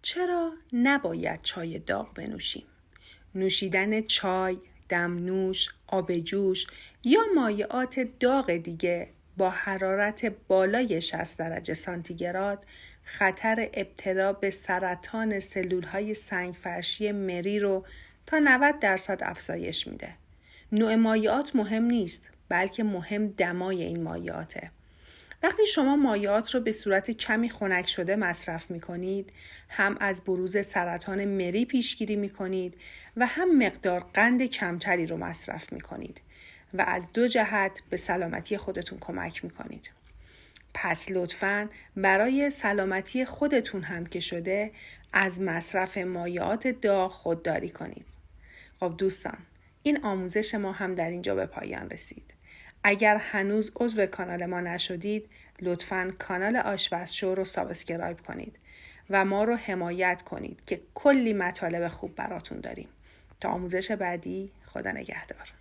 چرا نباید چای داغ بنوشیم؟ نوشیدن چای، دمنوش، آب جوش یا مایعات داغ دیگه با حرارت بالای 60 درجه سانتیگراد خطر ابتلا به سرطان سلولهای سنگفرشی مری رو تا 90% افزایش میده. نوع مایعات مهم نیست، بلکه مهم دمای این مایعاته. وقتی شما مایعات رو به صورت کمی خنک شده مصرف می‌کنید، هم از بروز سرطان مری پیشگیری می‌کنید و هم مقدار قند کمتری رو مصرف می‌کنید و از دو جهت به سلامتی خودتون کمک می‌کنید. پس لطفاً برای سلامتی خودتون هم که شده از مصرف مایعات داغ خودداری کنید. خب دوستان، این آموزش ما هم در اینجا به پایان رسید. اگر هنوز عضو کانال ما نشدید، لطفاً کانال آشپزشو رو سابسکرایب کنید و ما رو حمایت کنید که کلی مطالب خوب براتون داریم. تا آموزش بعدی، خدا نگهدار.